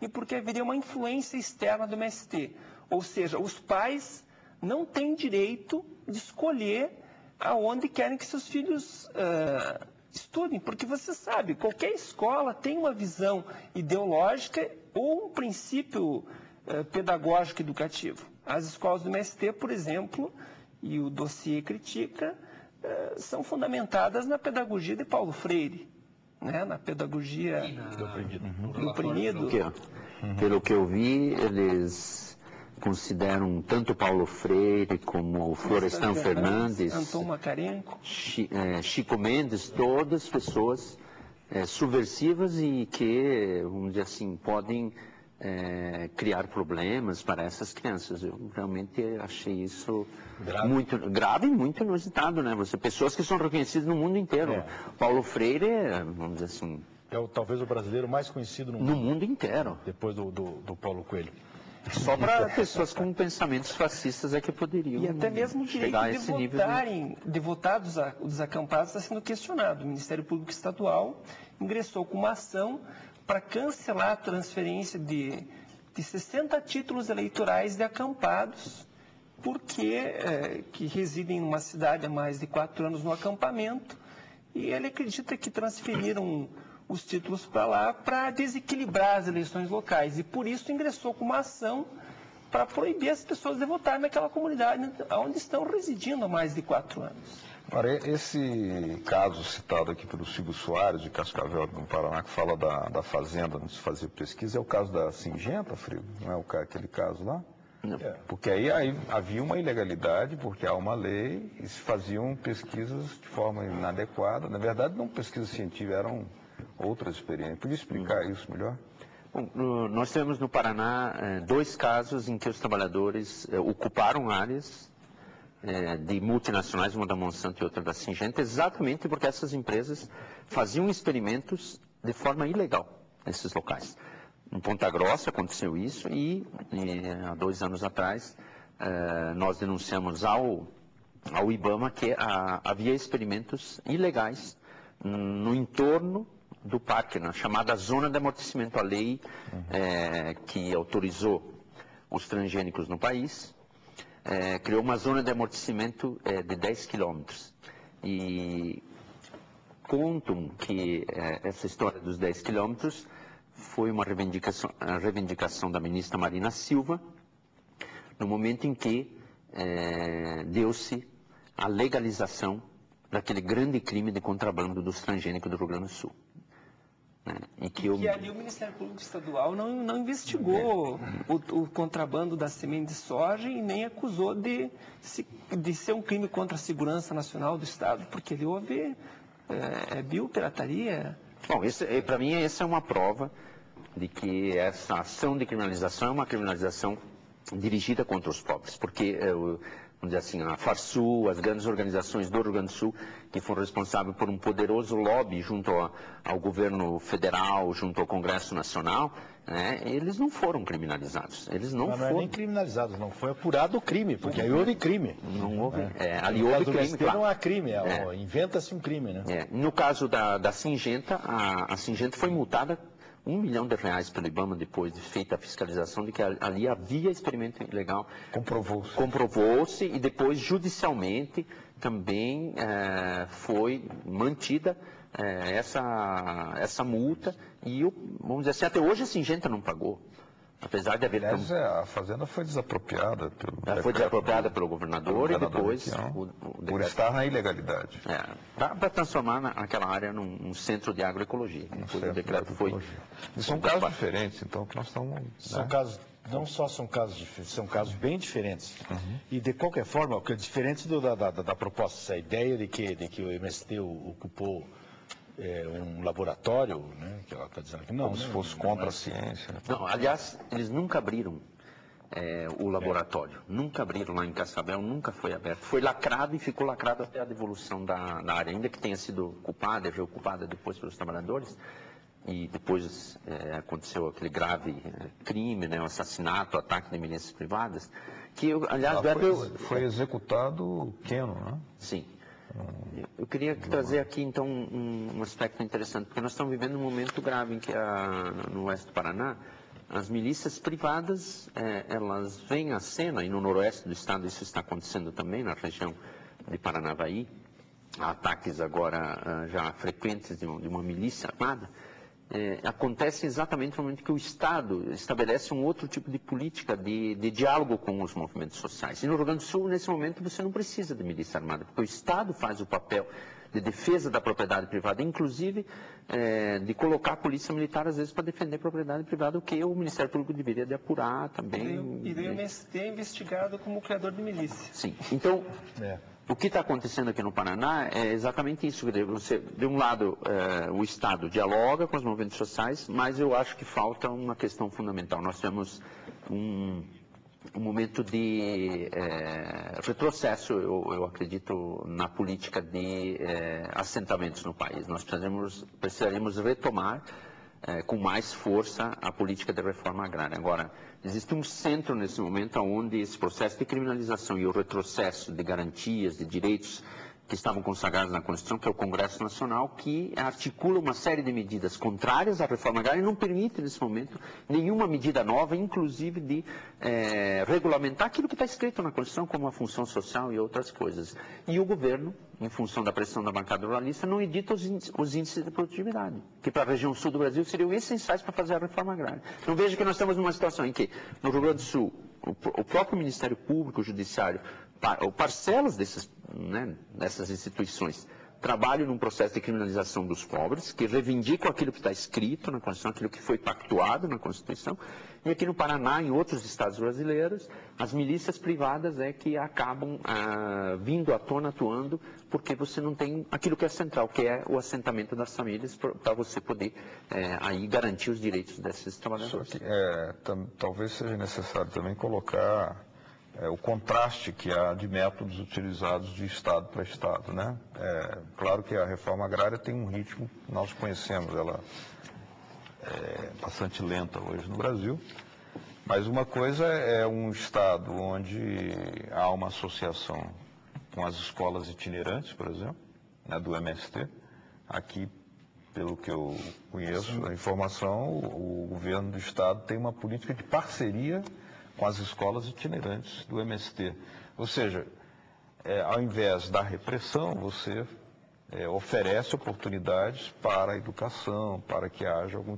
e porque haveria uma influência externa do MST. Ou seja, os pais não têm direito de escolher aonde querem que seus filhos estudem, porque você sabe, qualquer escola tem uma visão ideológica ou um princípio pedagógico educativo. As escolas do MST, por exemplo, e o dossiê critica, são fundamentadas na pedagogia de Paulo Freire, né? Na pedagogia do oprimido. Pelo que eu vi, eles consideram tanto Paulo Freire como Florestan Fernandes, Antônio Macarenco, Chico Mendes, todas pessoas subversivas e que, vamos dizer assim, podem criar problemas para essas crianças. Eu realmente achei isso muito grave e muito inusitado, né? Pessoas que são reconhecidas no mundo inteiro. Paulo Freire, vamos dizer assim, é talvez o brasileiro mais conhecido no mundo inteiro. Depois do Paulo Coelho. Só para pessoas com pensamentos fascistas é que poderiam e até mesmo o direito chegar a esse nível de votar dos acampados está sendo questionado. O Ministério Público Estadual ingressou com uma ação para cancelar a transferência de 60 títulos eleitorais de acampados, porque que residem em uma cidade há mais de 4 anos no acampamento, e ele acredita que transferiram os títulos para lá para desequilibrar as eleições locais, e por isso ingressou com uma ação para proibir as pessoas de votar naquela comunidade onde estão residindo há mais de 4 anos. Ora, esse caso citado aqui pelo Silvio Soares, de Cascavel, no Paraná, que fala da fazenda onde se fazia pesquisa, é o caso da Singenta, Frigo? Não é aquele caso lá? Não. Porque aí havia uma ilegalidade, porque há uma lei e se faziam pesquisas de forma inadequada. Na verdade, não pesquisas científicas, eram outras experiências. Podia explicar isso melhor? Bom, nós temos no Paraná 2 casos em que os trabalhadores ocuparam áreas de multinacionais, uma da Monsanto e outra da Singenta, exatamente porque essas empresas faziam experimentos de forma ilegal nesses locais. Em Ponta Grossa aconteceu isso e há 2 anos atrás nós denunciamos ao IBAMA que havia experimentos ilegais no entorno do parque, na chamada zona de amortecimento, a lei que autorizou os transgênicos no país, criou uma zona de amortecimento de 10 quilômetros. E contam que essa história dos 10 quilômetros foi uma reivindicação da ministra Marina Silva, no momento em que deu-se a legalização daquele grande crime de contrabando dos transgênicos do Rio Grande do Sul. E que ali o Ministério Público Estadual não investigou o contrabando da semente de soja e nem acusou de ser um crime contra a segurança nacional do Estado, porque ali houve biopirataria. Bom, para mim essa é uma prova de que essa ação de criminalização é uma criminalização dirigida contra os pobres, porque vamos dizer assim, a Farsul, as grandes organizações do Rio Grande do Sul, que foram responsáveis por um poderoso lobby junto ao governo federal, junto ao Congresso Nacional, eles não foram criminalizados. Eles não foram... Não é nem criminalizados, não foi apurado o crime, porque aí houve crime. Não houve. Ali houve crime, claro. Não há crime, inventa-se um crime, né? No caso da Singenta, a Singenta foi multada R$1 milhão pelo IBAMA depois de feita a fiscalização de que ali havia experimento ilegal. Comprovou-se e depois judicialmente também foi mantida essa multa e vamos dizer assim, até hoje a Singenta não pagou. Apesar de haver... Aliás, a fazenda foi desapropriada pelo governador e depois... por estar na ilegalidade. Para transformar aquela área num centro de agroecologia. O decreto foi... E são casos diferentes, então, que nós estamos... São casos, não só são casos diferentes, são casos bem diferentes. E de qualquer forma, o que é diferente da proposta, essa ideia de que o MST ocupou um laboratório, né, que ela está dizendo aqui, como se fosse contra a ciência. Não, aliás, eles nunca abriram o laboratório, nunca abriram lá em Cascavel, nunca foi aberto. Foi lacrado e ficou lacrado até a devolução da área, ainda que tenha sido reocupada depois pelos trabalhadores. E depois aconteceu aquele grave crime, o assassinato, o ataque de milícias privadas, que, aliás... Foi executado Queno, né? Sim. Eu queria trazer aqui, então, um aspecto interessante, porque nós estamos vivendo um momento grave em que, no oeste do Paraná, as milícias privadas, elas vêm à cena, e no noroeste do estado isso está acontecendo também, na região de Paranavaí, há ataques agora já frequentes de uma milícia armada, acontece exatamente no momento que o Estado estabelece um outro tipo de política de diálogo com os movimentos sociais. E no Rio Grande do Sul, nesse momento, você não precisa de milícia armada, porque o Estado faz o papel de defesa da propriedade privada, inclusive de colocar a polícia militar, às vezes, para defender a propriedade privada, o que o Ministério Público deveria de apurar também. E daí o MST é investigado como criador de milícia. Sim. Então, o que está acontecendo aqui no Paraná é exatamente isso. Você, de um lado, o Estado dialoga com os movimentos sociais, mas eu acho que falta uma questão fundamental. Nós temos um momento de retrocesso, eu acredito, na política de assentamentos no país. Nós precisaremos retomar com mais força a política de reforma agrária. Agora, existe um centro nesse momento onde esse processo de criminalização e o retrocesso de garantias, de direitos que estavam consagrados na Constituição, que é o Congresso Nacional, que articula uma série de medidas contrárias à reforma agrária e não permite, nesse momento, nenhuma medida nova, inclusive de regulamentar aquilo que está escrito na Constituição, como a função social e outras coisas. E o governo, em função da pressão da bancada ruralista, não edita os índices de produtividade, que para a região sul do Brasil seriam essenciais para fazer a reforma agrária. Então veja que nós estamos numa situação em que, no Rio Grande do Sul, o próprio Ministério Público, o Judiciário, parcelas dessas instituições trabalham num processo de criminalização dos pobres, que reivindicam aquilo que está escrito na Constituição, aquilo que foi pactuado na Constituição, e aqui no Paraná, em outros estados brasileiros, as milícias privadas que acabam vindo à tona, atuando, porque você não tem aquilo que é central, que é o assentamento das famílias, para você poder aí garantir os direitos desses trabalhadores. Só que, talvez seja necessário também colocar o contraste que há de métodos utilizados de Estado para Estado, né? Claro que a reforma agrária tem um ritmo que nós conhecemos, ela é bastante lenta hoje no Brasil, mas uma coisa é um Estado onde há uma associação com as escolas itinerantes, por exemplo, né, do MST. Aqui, pelo que eu conheço, a informação, o governo do Estado tem uma política de parceria com as escolas itinerantes do MST. Ou seja, ao invés da repressão, você oferece oportunidades para a educação, para que haja algum